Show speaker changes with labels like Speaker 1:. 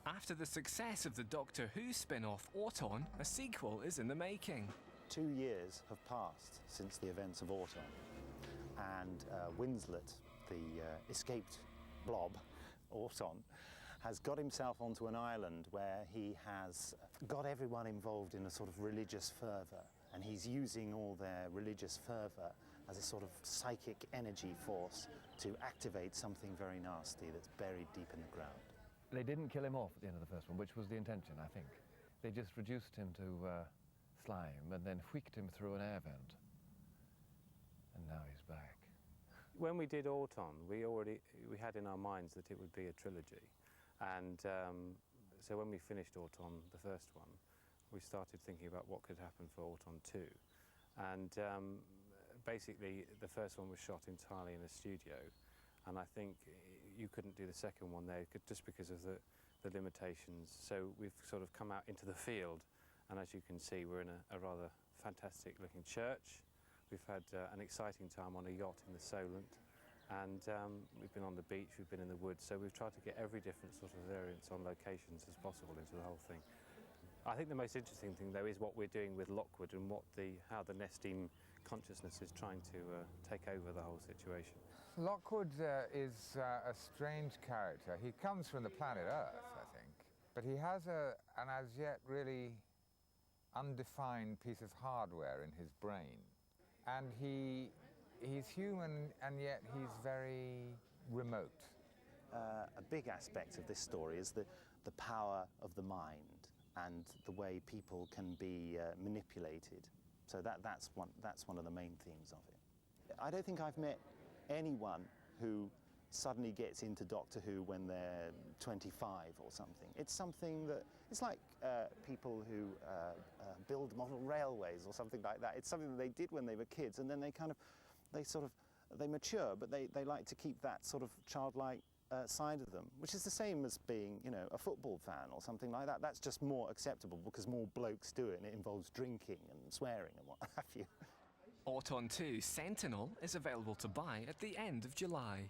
Speaker 1: After the success of the Doctor Who spin-off Auton, a sequel is in the making.
Speaker 2: 2 years have passed since the events of Auton, and Winslet, the escaped blob, Auton, has got himself onto an island where he has got everyone involved in a sort of religious fervour, and he's using all their religious fervour as a sort of psychic energy force to activate something very nasty that's buried deep in the ground.
Speaker 3: They didn't kill him off at the end of the first one, which was the intention, I think. They just reduced him to slime and then whisked him through an air vent. And now he's back.
Speaker 4: When we did Auton, we had in our minds that it would be a trilogy. And so when we finished Auton, the first one, we started thinking about what could happen for Auton2. And basically, the first one was shot entirely in a studio. And I think you couldn't do the second one there just because of the limitations. So we've sort of come out into the field, and as you can see, we're in a rather fantastic looking church. We've had an exciting time on a yacht in the Solent, and we've been on the beach, we've been in the woods, so we've tried to get every different sort of variance on locations as possible into the whole thing. I think the most interesting thing, though, is what we're doing with Lockwood and how the Nestim consciousness is trying to take over the whole situation.
Speaker 5: Lockwood is a strange character. He comes from the planet Earth, I think, but he has an as yet really undefined piece of hardware in his brain. And he's human, and yet he's very remote.
Speaker 2: A big aspect of this story is the power of the mind and the way people can be manipulated. So that's one of the main themes of it. I don't think I've met anyone who suddenly gets into Doctor Who when they're 25 or something. It's something that, it's like people who build model railways or something like that. It's something that they did when they were kids, and then they mature, but they like to keep that sort of childlike side of them, which is the same as being, you know, a football fan or something like that. That's just more acceptable because more blokes do it, and it involves drinking and swearing and what have you.
Speaker 1: Auton2 Sentinel is available to buy at the end of July.